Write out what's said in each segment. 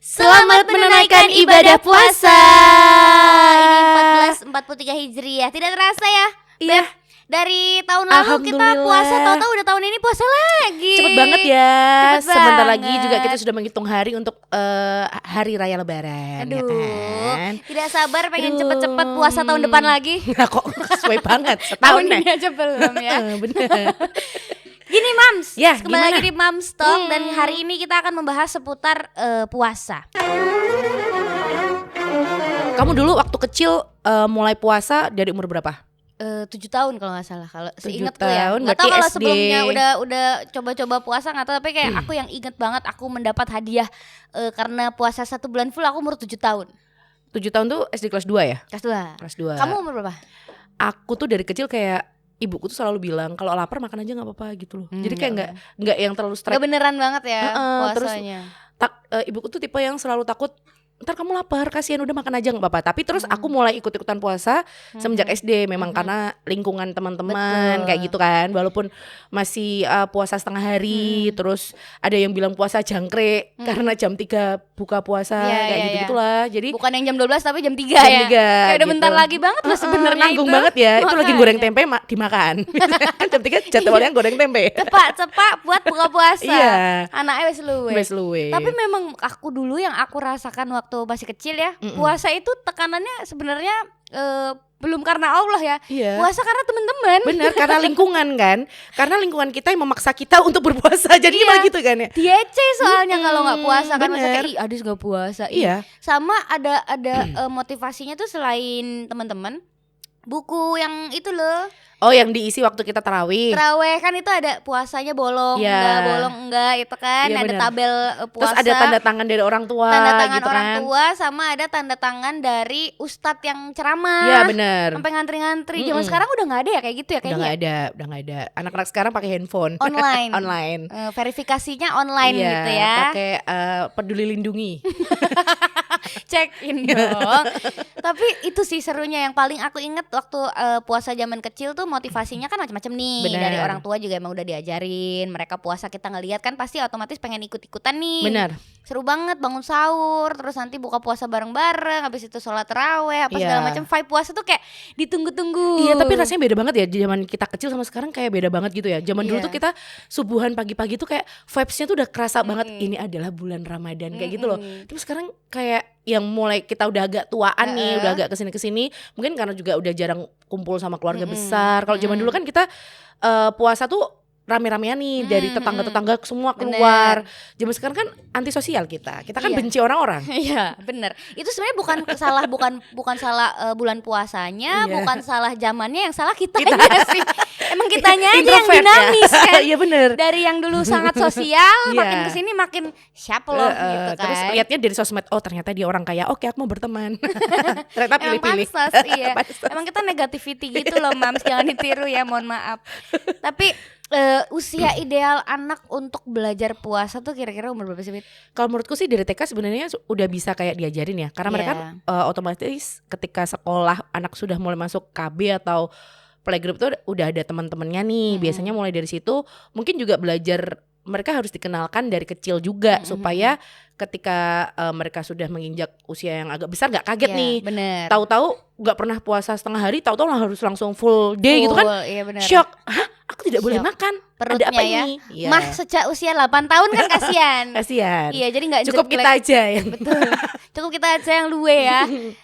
Selamat menunaikan ibadah puasa. Ini 1443 Hijriah. Tidak terasa ya, Iya. Beb? Dari tahun lalu kita puasa, tahu-tahu udah tahun ini puasa lagi. Cepet banget ya. Cepet Sebentar banget. lagi juga kita sudah menghitung hari untuk hari raya lebaran. Aduh, ya kan? tidak sabar pengen Aduh. cepet-cepet puasa tahun depan lagi. Nah, kok sesuai banget Tahun setahun ini aja belum ya. Bener. Gini Mams, Ya, kembali gimana? lagi di Mams Talk dan hari ini kita akan membahas seputar puasa. Kamu dulu waktu kecil mulai puasa dari umur berapa? 7 tahun kalau nggak salah, kalau 7 seingat tuh ya. tahun, Nggak tahu berarti kalau SD. sebelumnya udah coba-coba puasa nggak tahu, tapi kayak aku yang inget banget aku mendapat hadiah karena puasa 1 bulan full. Aku umur 7 tahun. 7 tahun tuh SD kelas 2 ya? Kelas 2. Kelas 2. Kamu umur berapa? Aku tuh dari kecil kayak ibuku tuh selalu bilang kalau lapar makan aja nggak apa-apa gitu loh. Jadi kayak nggak yang terlalu Gak strike. beneran banget ya Terus puasanya. Ibuku tuh tipe yang selalu takut ntar kamu lapar, kasihan udah makan aja nggak apa-apa. Tapi terus aku mulai ikut-ikutan puasa semenjak SD, memang karena lingkungan teman-teman Betul. kayak gitu kan. Walaupun masih puasa setengah hari, terus ada yang bilang puasa jangkrik karena jam 3 buka puasa Iya, kayak iya, gitu-gitulah. Jadi Bukan yang jam 12 tapi jam 3 jam ya. 3 Kayak udah gitu. bentar lagi banget loh sebenarnya nanggung itu. banget ya. Itu lagi goreng Makanya. tempe dimakan. Kan jam 3 jadwalnya goreng tempe. Cepak buat buka puasa. Iya. Anaknya wes luwe. Wes luwe. Tapi memang aku dulu yang aku rasakan waktu masih kecil ya, puasa itu tekanannya sebenarnya belum karena Allah ya. Iya. Puasa karena teman-teman. Bener, karena lingkungan kan. Karena lingkungan kita yang memaksa kita untuk berpuasa. Jadi Iya. malah gitu kan ya. Diece soalnya kalau nggak puasa kan, masa bener. kayak ih Adis nggak puasa. Iya. Sama ada motivasinya tuh selain teman-teman, buku yang itu loh. Oh, yang diisi waktu kita tarawih. Terawih kan itu ada puasanya bolong, Iya. enggak bolong enggak itu kan, Iya, ada bener. tabel Terus puasa. ada tanda tangan dari orang tua tanda tangan gitu orang kan. tua, sama ada tanda tangan dari ustadz yang ceramah. Iya, bener. Sampai ngantri-ngantri. Zaman sekarang udah nggak ada ya kayak gitu ya Udah kayaknya. udah nggak ada. Anak-anak sekarang pakai handphone. Online. Online. Verifikasinya online Iya, gitu ya. pakai Peduli Lindungi. Check in dong. Tapi itu sih serunya, yang paling aku inget waktu puasa zaman kecil tuh motivasinya kan macam-macam nih. Bener. Dari orang tua juga emang udah diajarin. Mereka puasa kita ngeliat kan pasti otomatis pengen ikut-ikutan nih. Bener. Seru banget bangun sahur, terus nanti buka puasa bareng-bareng, habis itu sholat tarawih apa Iya. segala macam. Vibe puasa tuh kayak ditunggu-tunggu. Iya, tapi rasanya beda banget ya. Zaman kita kecil sama sekarang kayak beda banget gitu ya. Zaman dulu Iya. tuh kita subuhan pagi-pagi tuh kayak vibes-nya tuh udah kerasa banget. Ini adalah bulan Ramadan kayak gitu loh. Terus sekarang kayak yang mulai kita udah agak tuaan nih, udah agak kesini-kesini. Mungkin karena juga udah jarang kumpul sama keluarga besar. Kalau zaman dulu kan kita puasa tuh rame-ramean nih dari tetangga-tetangga semua keluar. Zaman sekarang kan antisosial kita. Kita kan Iya. benci orang-orang. Iya, bener. Itu sebenarnya bukan salah bulan puasanya, Iya. bukan salah zamannya, yang salah kitanya sih. Emang kitanya aja yang Introvert ya. dinamis kan. Iya, bener. Dari yang dulu sangat sosial, Iya. makin kesini makin siapa loh gitu kan. Terus lihatnya dari sosmed, oh ternyata dia orang kaya. Oke, aku mau berteman. Ternyata Emang pilih-pilih. pansos, iya. Emang kita negativity gitu loh, Mams, jangan ditiru ya, mohon maaf. Tapi usia ideal anak untuk belajar puasa tuh kira-kira umur berapa sih, Bit? Kalau menurutku sih dari TK sebenarnya udah bisa kayak diajarin ya. Karena mereka otomatis ketika sekolah anak sudah mulai masuk KB atau playgroup tuh udah ada teman-temannya nih. Biasanya mulai dari situ mungkin juga belajar, mereka harus dikenalkan dari kecil juga supaya ketika mereka sudah menginjak usia yang agak besar nggak kaget Iya, nih. bener. Tahu-tahu nggak pernah puasa setengah hari, tahu-tahu harus langsung full day gitu kan. Iya bener. Shock. Hah? Aku tidak boleh Shock. makan. Perutnya Ada apa ya. ini? Iya. Mah sejak usia 8 tahun kan kasihan. Kasihan. Iya, jadi nggak Cukup jelek. kita aja yang Betul. Cukup kita aja yang luwe ya.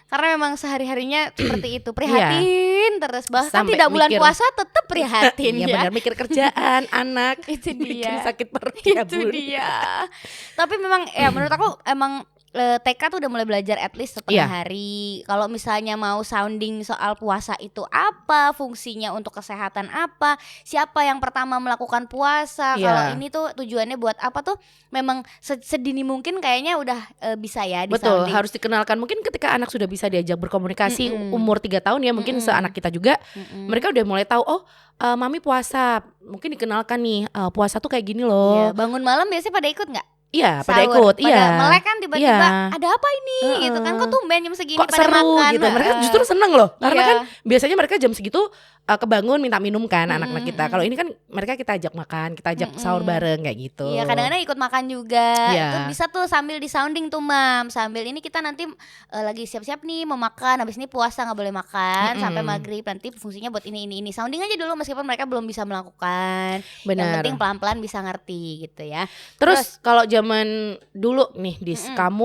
Karena memang sehari-harinya seperti itu, prihatin terus. Bahkan Sampai tidak bulan mikir. puasa tetap prihatin Iya ya. benar, mikir kerjaan, anak. Itu bikin dia. sakit perut ya, Itu Bun. dia. Tapi memang ya menurut aku emang TK tuh udah mulai belajar at least setengah Iya. hari. Kalau misalnya mau sounding soal puasa itu apa, fungsinya untuk kesehatan apa, siapa yang pertama melakukan puasa, Iya. kalau ini tuh tujuannya buat apa tuh, memang sedini mungkin kayaknya udah bisa ya di Betul, sounding. harus dikenalkan. Mungkin ketika anak sudah bisa diajak berkomunikasi umur 3 tahun ya, mungkin seanak kita juga, mereka udah mulai tahu, oh mami puasa. Mungkin dikenalkan nih, puasa tuh kayak gini Iya, loh. bangun malam biasanya pada ikut nggak? Iya, pada Sahur, ikut. Iya. melek kan tiba-tiba Iya. ada apa ini gitu kan, kok tumben jam segini Kok pada seru makan. gitu. Mereka justru seneng loh. Karena Iya. kan biasanya mereka jam segitu kebangun minta minum kan anak-anak kita. Kalau ini kan mereka kita ajak makan, kita ajak sahur bareng kayak gitu. Iya, kadang-kadang ikut makan juga. Iya. Itu bisa tuh sambil di sounding tuh Mam. Sambil ini kita nanti lagi siap-siap nih mau makan. Habis ini puasa nggak boleh makan sampai maghrib. Nanti fungsinya buat ini. Sounding aja dulu meskipun mereka belum bisa melakukan. Yang Benar. penting pelan-pelan bisa ngerti gitu ya. Terus kalau zaman dulu nih kamu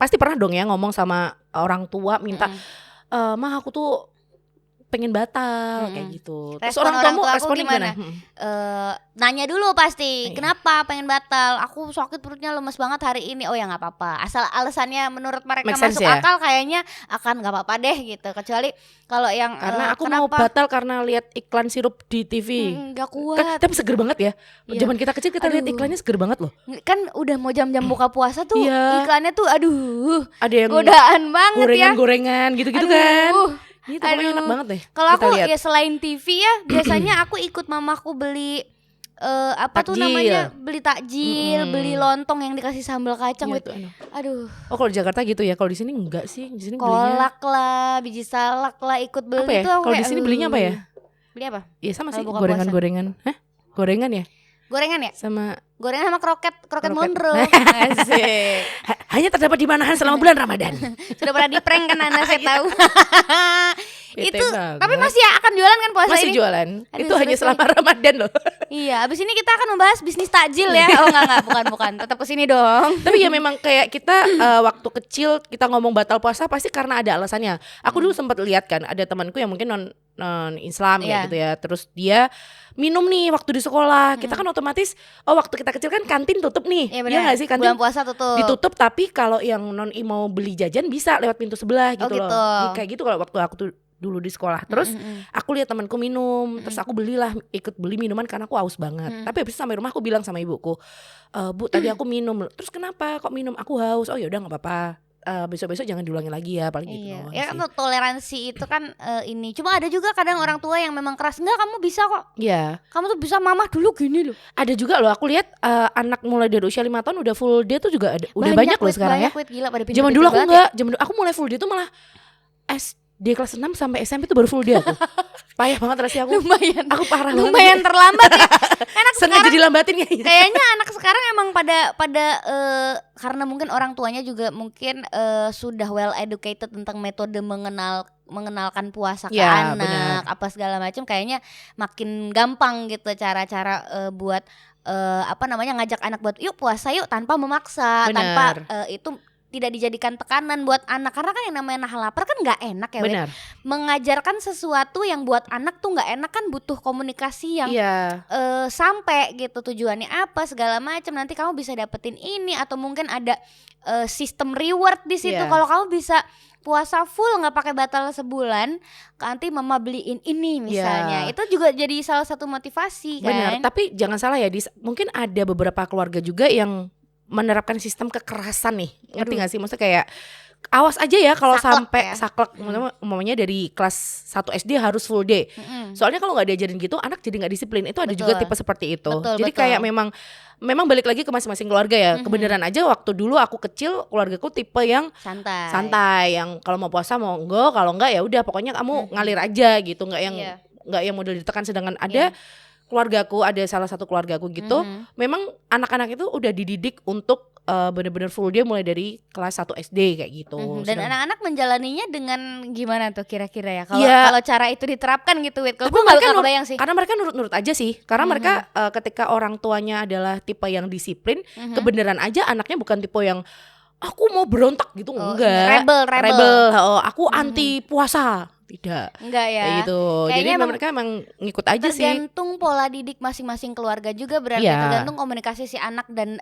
pasti pernah dong ya ngomong sama orang tua minta mah aku tuh pengen batal kayak gitu. Terus Respon orang tuamu tua aku responnya gimana? Nanya dulu pasti, kenapa pengen batal? Aku sakit perutnya lemes banget hari ini. Oh ya nggak apa-apa. Asal alasannya menurut mereka Make sense masuk ya? akal, kayaknya akan nggak apa-apa deh gitu. Kecuali kalau yang Karena aku mau batal karena lihat iklan sirup di TV. nggak Kan, kuat. tapi seger banget ya. Iya. Zaman kita kecil kita lihat Aduh. iklannya seger banget loh. Kan udah mau jam-jam buka puasa tuh Iya. iklannya tuh aduh Ada yang godaan banget ya. gorengan-gorengan gitu-gitu Aduh. kan. Itu pokoknya Aduh. enak banget deh. Kalau kita aku lihat. ya selain TV ya biasanya aku ikut mamaku beli apa tuh Takjil. namanya, beli takjil, beli lontong yang dikasih sambal kacang. Iya tuh, enak. Aduh, Oh kalau di Jakarta gitu ya. Kalau di sini enggak sih. Di sini belinya kolak lah, biji salak lah ikut beli apa ya? tuh. Aku Kalau di kayak, sini belinya apa ya? Beli apa? Iya sama Kalau sih, buka gorengan-gorengan. Hah? Gorengan ya? Gorengan ya? Sama Gorengan sama kroket Kroket. Monroe. Asik. hanya terdapat di Manahan selama bulan Ramadan. Sudah pernah di prank kan Anda, saya tahu. Bete Itu banget. tapi masih akan jualan kan puasa Masih ini? jualan. Aduh, Itu hanya seru selama Ramadan loh. Iya, abis ini kita akan membahas bisnis takjil ya. Oh enggak, bukan. Tetap kesini dong. Tapi ya memang kayak kita waktu kecil kita ngomong batal puasa pasti karena ada alasannya. Aku dulu sempat lihat kan ada temanku yang mungkin non Islam Iya. ya gitu ya. Terus dia minum nih waktu di sekolah. Kita kan otomatis waktu kita kecil kan kantin tutup nih. Iya Iya benar. nggak sih kantin Bulan puasa tutup. ditutup, tapi kalau yang non mau beli jajan bisa lewat pintu sebelah gitu Oh, loh. gitu. Kayak gitu kalau waktu aku tuh dulu di sekolah. Terus aku lihat temanku minum, terus aku ikut beli minuman karena aku haus banget. Tapi habis itu sampai rumah aku bilang sama ibuku, Bu tadi aku minum. Terus kenapa kok minum? Aku haus. Oh ya udah nggak apa-apa. Besok-besok jangan diulangi lagi ya, paling gitu Iya, doang ya sih. kan toleransi itu kan ini. Cuma ada juga kadang orang tua yang memang keras. Enggak, kamu bisa kok. Iya. Kamu tuh bisa, mamah dulu gini loh. Ada juga loh, aku lihat anak mulai dari usia 5 tahun udah full day tuh juga ada, udah banyak loh sekarang ya. Banyak, gila pada Zaman dulu aku enggak, aku mulai full day tuh malah SD kelas 6 sampai SMP tuh baru full day aku. Payah banget rasanya aku. Aku parah banget. Lumayan terlambat ya. Enak Sengaja sekarang. dilambatin kayaknya. Kayaknya anak sekarang emang pada karena mungkin orang tuanya juga mungkin sudah well educated tentang metode mengenalkan puasa ke Ya, anak, benar. apa segala macam, kayaknya makin gampang gitu cara-cara buat ngajak anak buat yuk puasa yuk tanpa memaksa, Benar. tanpa itu tidak dijadikan tekanan buat anak, karena kan yang namanya nahan lapar kan nggak enak ya, Wit. Benar. Mengajarkan sesuatu yang buat anak tuh nggak enak kan butuh komunikasi yang Iya. sampai gitu tujuannya apa segala macam, nanti kamu bisa dapetin ini atau mungkin ada sistem reward di situ. Iya. Kalau kamu bisa puasa full nggak pakai batal sebulan, nanti mama beliin ini misalnya. Iya. Itu juga jadi salah satu motivasi kan. Benar, tapi jangan salah ya, mungkin ada beberapa keluarga juga yang menerapkan sistem kekerasan nih. Ngerti Aduh. gak sih? Maksudnya kayak awas aja ya kalau Saklek sampai ya. saklek, umpamanya dari kelas 1 SD harus full day. Soalnya kalau nggak diajarin gitu anak jadi nggak disiplin. Itu ada juga Betul. tipe seperti itu. Betul, Jadi betul. kayak memang balik lagi ke masing-masing keluarga ya. Kebenaran aja waktu dulu aku kecil, keluargaku tipe yang santai, yang kalau mau puasa mau enggak, kalau enggak ya udah pokoknya kamu ngalir aja gitu, nggak yang model ditekan. Sedangkan ada keluargaku, ada salah satu keluargaku gitu, memang anak-anak itu udah dididik untuk benar-benar full day mulai dari kelas 1 SD kayak gitu. Dan anak-anak menjalaninya dengan gimana tuh kira-kira ya? Kalau Iya. kalau cara itu diterapkan gitu, Wit. Kalau Tapi gue mereka nggak kebayang sih. karena mereka nurut-nurut aja sih. Karena mereka ketika orang tuanya adalah tipe yang disiplin, kebenaran aja anaknya bukan tipe yang aku mau berontak gitu, enggak. Rebel. Aku anti puasa. Tidak. Enggak ya. Kayak gitu. Kayaknya Jadi emang mereka emang ngikut aja sih. tergantung pola didik masing-masing keluarga juga, berarti Iya. tergantung komunikasi si anak dan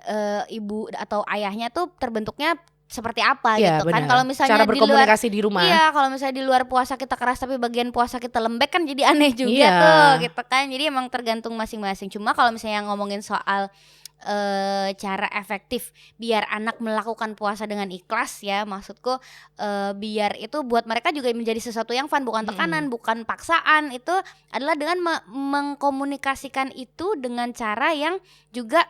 ibu atau ayahnya tuh terbentuknya seperti apa Iya, gitu kan. benar. Kalau misalnya cara di luar, berkomunikasi di rumah. iya, kalau misalnya di luar puasa kita keras tapi bagian puasa kita lembek kan jadi aneh juga Iya. tuh gitu kan. Jadi emang tergantung masing-masing. Cuma kalau misalnya ngomongin soal cara efektif biar anak melakukan puasa dengan ikhlas ya, maksudku biar itu buat mereka juga menjadi sesuatu yang fun, bukan tekanan, bukan paksaan. Itu adalah dengan mengkomunikasikan itu dengan cara yang juga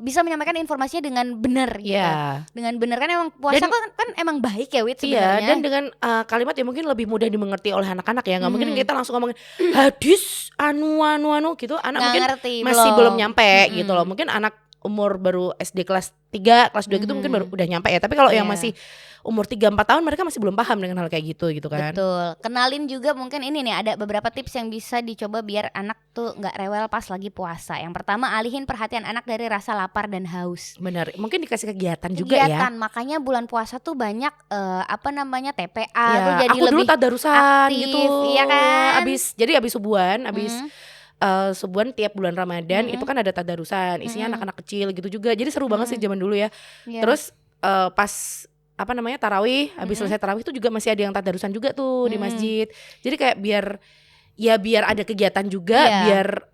bisa menyampaikan informasinya dengan benar gitu. Iya. Dengan benar kan emang puasa kan emang baik ya Wit sebenarnya. Iya, dan dengan kalimat yang mungkin lebih mudah dimengerti oleh anak-anak ya. Nggak mungkin kita langsung ngomongin hadis anu gitu. Anak Nggak mungkin ngerti, masih belum nyampe gitu loh. Mungkin anak umur baru SD kelas 3, kelas 2 gitu mungkin baru udah nyampe ya. Tapi kalau yang masih umur 3-4 tahun mereka masih belum paham dengan hal kayak gitu kan. Betul. Kenalin juga mungkin ini nih, ada beberapa tips yang bisa dicoba biar anak tuh nggak rewel pas lagi puasa. Yang pertama, alihin perhatian anak dari rasa lapar dan haus. Benar. Mungkin dikasih kegiatan juga ya. Makanya bulan puasa tuh banyak TPA Ya, tuh jadi aku lebih dulu tadarusan aktif, gitu. iya kan? Jadi abis subuhan, sebulan tiap bulan Ramadan itu kan ada tadarusan, isinya anak-anak kecil gitu juga. Jadi seru banget sih zaman dulu ya. Terus pas tarawih, habis selesai tarawih itu juga masih ada yang tadarusan juga tuh di masjid. Jadi kayak biar ada kegiatan juga, biar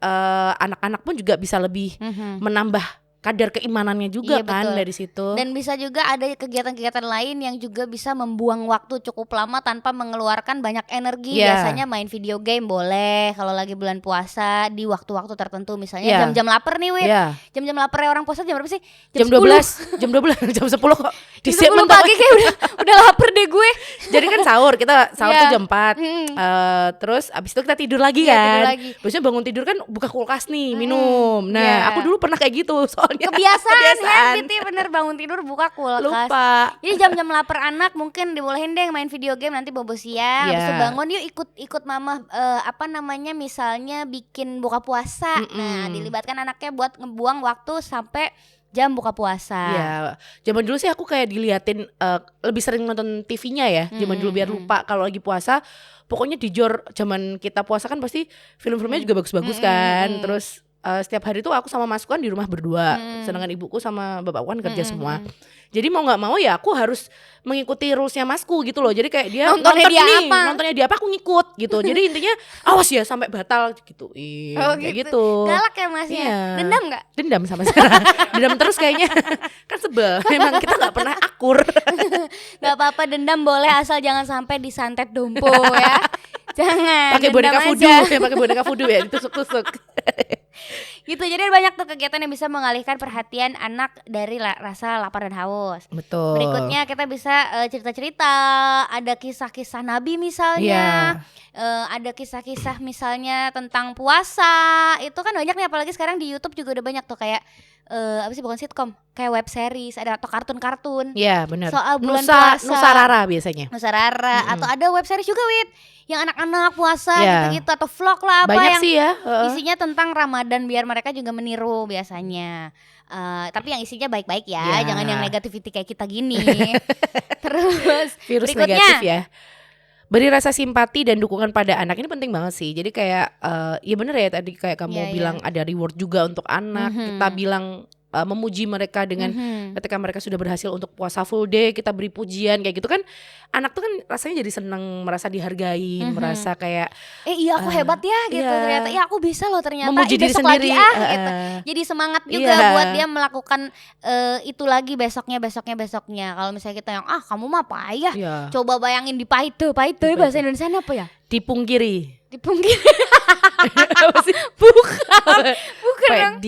anak-anak pun juga bisa lebih menambah kadar keimanannya juga kan dari situ. Dan bisa juga ada kegiatan-kegiatan lain yang juga bisa membuang waktu cukup lama tanpa mengeluarkan banyak energi. Biasanya main video game boleh kalau lagi bulan puasa di waktu-waktu tertentu, misalnya jam-jam lapar nih Wit. Jam-jam lapar orang puasa jam berapa sih? Jam 12, jam 10 kok. Di 10 pagi kayak udah lapar deh gue. Jadi kan kita sahur tuh jam 4. Terus abis itu kita tidur lagi kan. Biasanya bangun tidur kan buka kulkas nih, minum. Nah, aku dulu pernah kayak gitu soalnya. Kebiasaan. Habit ya, bener, bangun tidur buka kulkas. Lupa. Jadi jam-jam lapar anak mungkin dibolehin deh main video game, nanti bobo siang. Habis itu bangun yuk ikut mama misalnya bikin buka puasa. Nah, dilibatkan anaknya buat ngebuang waktu sampai jam buka puasa. Ya, zaman dulu sih aku kayak diliatin lebih sering nonton TV-nya ya. Zaman dulu biar lupa kalau lagi puasa. Pokoknya di jor zaman kita puasa kan pasti film-filmnya juga bagus-bagus kan. Terus setiap hari tuh aku sama masku kan di rumah berdua, sedangkan ibuku sama bapakku kan kerja semua. Jadi mau nggak mau ya aku harus mengikuti rulesnya masku gitu loh. Jadi kayak dia nontonnya dia apa aku ngikut gitu. Jadi intinya awas ya sampai batal gitu. Kayak gitu. Galak ya masnya. Dendam nggak? Dendam sama sekarang. Dendam terus kayaknya. Kan sebel. Memang kita nggak pernah akur. Nggak apa-apa, dendam boleh asal jangan sampai disantet dompo ya. Jangan. Pakai boneka voodoo ya, ditusuk-tusuk. Gitu. Jadi banyak tuh kegiatan yang bisa mengalihkan perhatian anak dari rasa lapar dan haus. Betul. Berikutnya kita bisa cerita-cerita, ada kisah-kisah Nabi misalnya. Ada kisah-kisah misalnya tentang puasa. Itu kan banyak nih, apalagi sekarang di YouTube juga udah banyak tuh kayak bukan sitcom, kayak web series, ada atau kartun-kartun. Iya, benar. Soal bulan puasa. Nusarara biasanya. Atau ada web series juga Wit, yang anak-anak puasa gitu-gitu, atau vlog lah apa banyak yang sih ya. Isinya tentang Ramadan biar mereka juga meniru biasanya. Tapi yang isinya baik-baik ya, jangan yang negativity kayak kita gini. Terus virus berikutnya, negatif ya. Beri rasa simpati dan dukungan pada anak, ini penting banget sih. Jadi kayak ya bener ya tadi kayak kamu bilang ada reward juga untuk anak. Kita bilang memuji mereka dengan ketika mereka sudah berhasil untuk puasa full day, kita beri pujian kayak gitu kan. Anak tuh kan rasanya jadi seneng, merasa dihargain, merasa kayak aku hebat ya gitu. Ternyata aku bisa loh ternyata. Memuji diri sendiri gitu. Jadi semangat juga buat dia melakukan itu lagi besoknya. Kalau misalnya kita yang kamu mah payah. Coba bayangin di paite bahasa Indonesia apa ya? Dipungkiri. Apa sih? Bukan.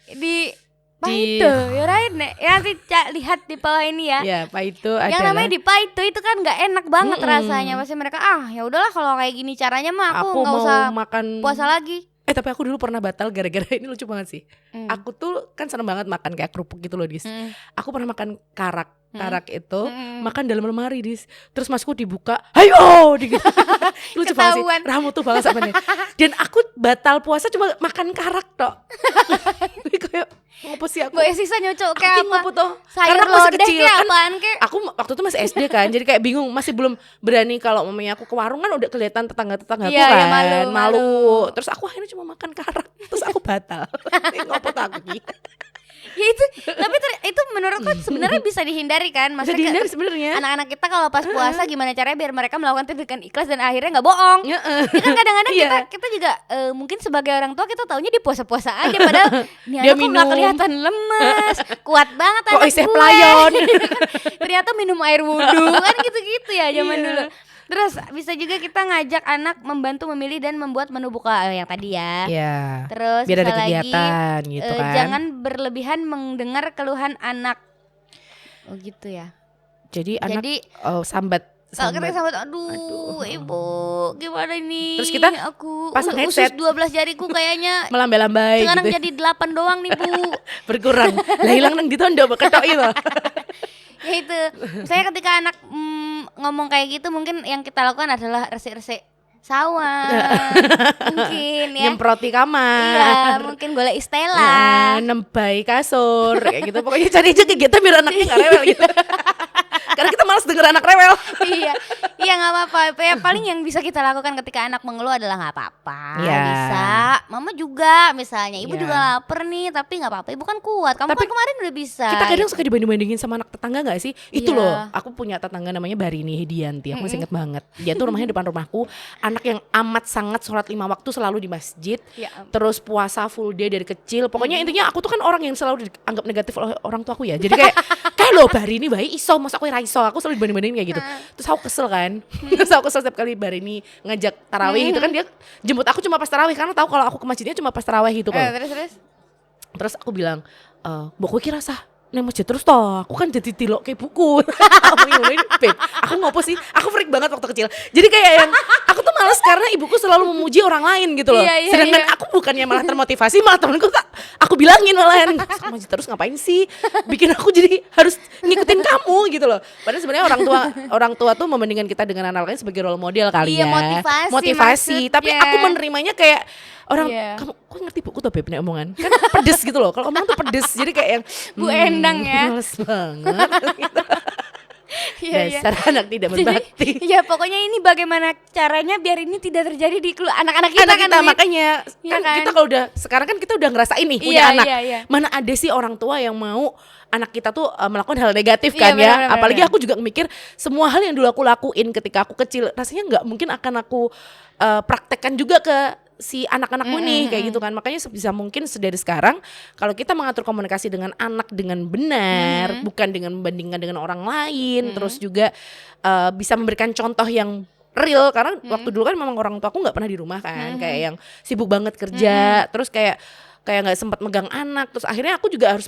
Di Paito ya Rain, ya nanti lihat di bawah ini ya. Ya Paito adalah, yang namanya di Paito itu kan nggak enak banget rasanya. Pasti mereka ya udahlah kalau kayak gini caranya mah aku nggak usah makan puasa lagi. Tapi aku dulu pernah batal gara-gara ini, lucu banget sih. Aku tuh kan seneng banget makan kayak kerupuk gitu loh Dis. Aku pernah makan karak itu makan dalam lemari Dis. Terus masku dibuka, hayo lucu banget sih. Ramu tuh banget sama nih. Dan aku batal puasa cuma makan karak tok. Kayak apa sih aku? Gue sisa nyocok kayak apa? Sayur lodeh kayak apaan kayak? Aku waktu itu masih SD kan, jadi kayak bingung, masih belum berani kalau mamanya aku ke warung kan udah kelihatan tetangga-tetanggaku kan, malu. Terus aku akhirnya cuma makan karak, terus aku batal. Ngopot aku gitu. Ya itu, tapi itu menurutku sebenarnya bisa dihindari kan? Bisa dihindari sebenarnya. Anak-anak kita kalau pas puasa gimana caranya biar mereka melakukan tindakan ikhlas dan akhirnya nggak bohong. Ya kan kadang-kadang kita juga mungkin sebagai orang tua kita taunya di puasa-puasa aja, padahal dia minum nggak kelihatan lemes, kuat banget anak gue. Pelayon. Ternyata minum air wudhu kan gitu-gitu ya zaman dulu. Terus bisa juga kita ngajak anak membantu memilih dan membuat menu buka yang tadi ya. Iya. Terus Biar ada bisa lagi kegiatan gitu kan. jangan berlebihan mendengar keluhan anak. Oh gitu ya. Jadi anak Jadi sambat. aduh, ibu gimana ini? Terus kita aku pasang usus headset. 12 jariku kayaknya Melambai-lambai sekarang gitu. jadi 8 doang nih Bu. Berkurang. Lah hilang nang ditondo ketok itu. Ya itu. Misalnya ketika anak ngomong kayak gitu, mungkin yang kita lakukan adalah resik-resik sawah. Mungkin ya. Nyemproti kamar. Iya, mungkin golek istilah. Nembai kasur kayak gitu. Pokoknya cari aja kegiatan biar anaknya gak rewel gitu. Karena kita malas denger anak rewel. Iya, iya nggak apa-apa. Ya paling yang bisa kita lakukan ketika anak mengeluh adalah nggak apa-apa. Iya. Bisa. Mama juga misalnya, ibu Iya. juga lapar nih, tapi nggak apa-apa. Ibu kan kuat. Kamu Tapi kan kemarin udah bisa. Kita kadang suka dibanding-bandingin sama anak tetangga gak sih? Itu Iya. loh, aku punya tetangga namanya Barini Hedianti. Aku masih inget banget. Dia tuh rumahnya depan rumahku. Anak yang amat sangat sholat 5 waktu selalu di masjid. Ya. Terus puasa full day dari kecil. Pokoknya intinya aku tuh kan orang yang selalu dianggap negatif oleh orang tuaku ya. Jadi kayak loh Barini bayi iso, masa aku iso. Aku selalu dibanding-bandingin kayak gitu. Terus aku kesel kan. Terus aku kesel setiap kali Barini ngajak tarawih gitu kan, dia jemput aku cuma pas tarawih karena tahu kalau aku ke masjidnya cuma pas tarawih gitu kan. Terus aku bilang, mbok kowe ki rasah nang masjid terus toh, aku kan jadi tilok kayak buku. Aku ngomongin, Beb, aku ngopo sih? Aku freak banget waktu kecil. Jadi kayak yang aku tuh males karena ibuku selalu memuji orang lain gitu loh. Iya, iya, Sedangkan iya. aku bukannya malah termotivasi, malah temenku aku bilangin malahan, masjid terus ngapain sih? Bikin aku jadi harus ngikutin kamu gitu loh. Padahal sebenarnya orang tua tuh membandingkan kita dengan anak lain sebagai role model kali Iya, ya. motivasi Tapi maksudnya. aku menerimanya kayak orang, Iya. kamu kok ngerti buku tuh Beb nek omongan? Kan pedes gitu loh. Kalau omong tuh pedes. Jadi kayak yang Bu Endang ya. males banget. Gitu. Iya, iya. Dasar anak tidak berbakti. Ya pokoknya ini bagaimana caranya biar ini tidak terjadi di anak-anak kita Anak kan. kita Wit? makanya Iya kan kan? kita kalau udah sekarang kan kita udah ngerasain nih punya Iya, anak. iya, iya. Mana ada sih orang tua yang mau anak kita tuh melakukan hal negatif Iya, kan ya. benar, benar, Apalagi benar. aku juga mikir semua hal yang dulu aku lakuin ketika aku kecil rasanya nggak mungkin akan aku praktekkan juga ke si anak-anakku nih kayak gitu kan. Makanya sebisa mungkin dari sekarang kalau kita mengatur komunikasi dengan anak dengan benar, bukan dengan membandingkan dengan orang lain, terus juga bisa memberikan contoh yang real karena waktu dulu kan memang orang tua aku nggak pernah di rumah kan, kayak yang sibuk banget kerja, terus kayak nggak sempat megang anak, terus akhirnya aku juga harus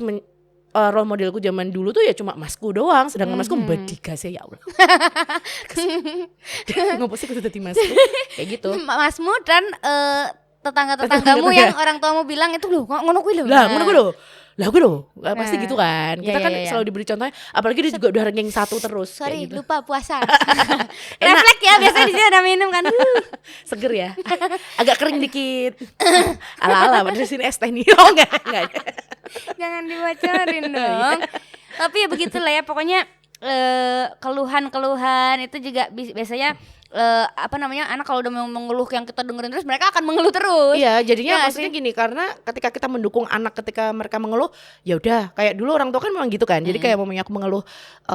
role modelku zaman dulu tuh ya cuma masku doang, sedangkan masku bedigas ya Allah. Ngopo sih kudu dadi masku kayak gitu. Masmu dan tetangga-tetanggamu yang orang tuamu bilang itu loh ngono kuwi lho. Lah ngono kuwi lho. Lah gue loh, pasti Nah. gitu kan. Iya, Kita kan iya, iya. selalu diberi contohnya, apalagi dia juga udah ranking 1 terus kayak Sorry, gitu. lupa puasa. Refleks ya, biasanya di sini ada minum kan. Seger ya. Agak kering dikit. Ala-ala padahal di sini es teh nih. Oh enggak. Jangan dibocorin dong. Tapi ya begitulah ya, pokoknya keluhan-keluhan itu juga biasanya anak kalau udah mengeluh yang kita dengerin terus mereka akan mengeluh terus. Iya, jadinya Ya, maksudnya gini, karena ketika kita mendukung anak ketika mereka mengeluh, ya udah kayak dulu orang tua kan memang gitu kan. Jadi kayak mamanya aku mengeluh,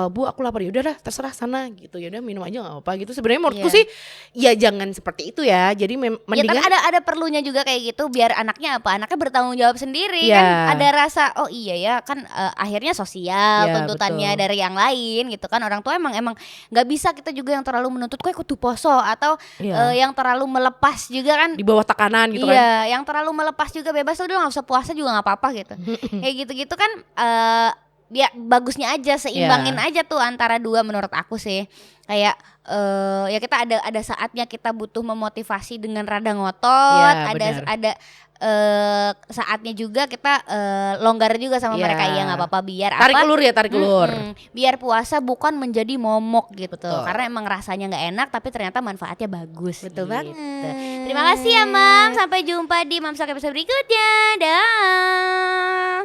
Bu aku lapar, ya udah dah terserah sana gitu. Ya udah minum aja enggak apa-apa gitu. Sebenarnya menurutku Iya. sih ya jangan seperti itu ya. Jadi Ya mendingan tapi ada perlunya juga kayak gitu biar anaknya bertanggung jawab sendiri Iya. kan, ada rasa oh iya ya kan, akhirnya sosial Iya, tuntutannya betul. dari yang lain gitu kan. Orang tua emang nggak bisa kita juga yang terlalu menuntut kok kudu poso atau Iya. yang terlalu melepas juga kan. di bawah tekanan gitu kan. Iya, yang terlalu melepas juga bebas udah nggak usah puasa juga nggak apa-apa gitu. Kayak gitu-gitu kan ya bagusnya aja seimbangin Iya. aja tuh antara dua menurut aku sih. Kayak ya kita ada saatnya kita butuh memotivasi dengan rada ngotot, Iya, benar. ada saatnya juga kita longgar juga sama Iya. mereka, ya nggak apa-apa biar Tarik ulur ya, tarik ulur. biar puasa bukan menjadi momok gitu. Betul. Karena emang rasanya nggak enak tapi ternyata manfaatnya bagus. Betul gitu. banget. Terima kasih ya Mam. Sampai jumpa di Mamsak episode berikutnya. Dah.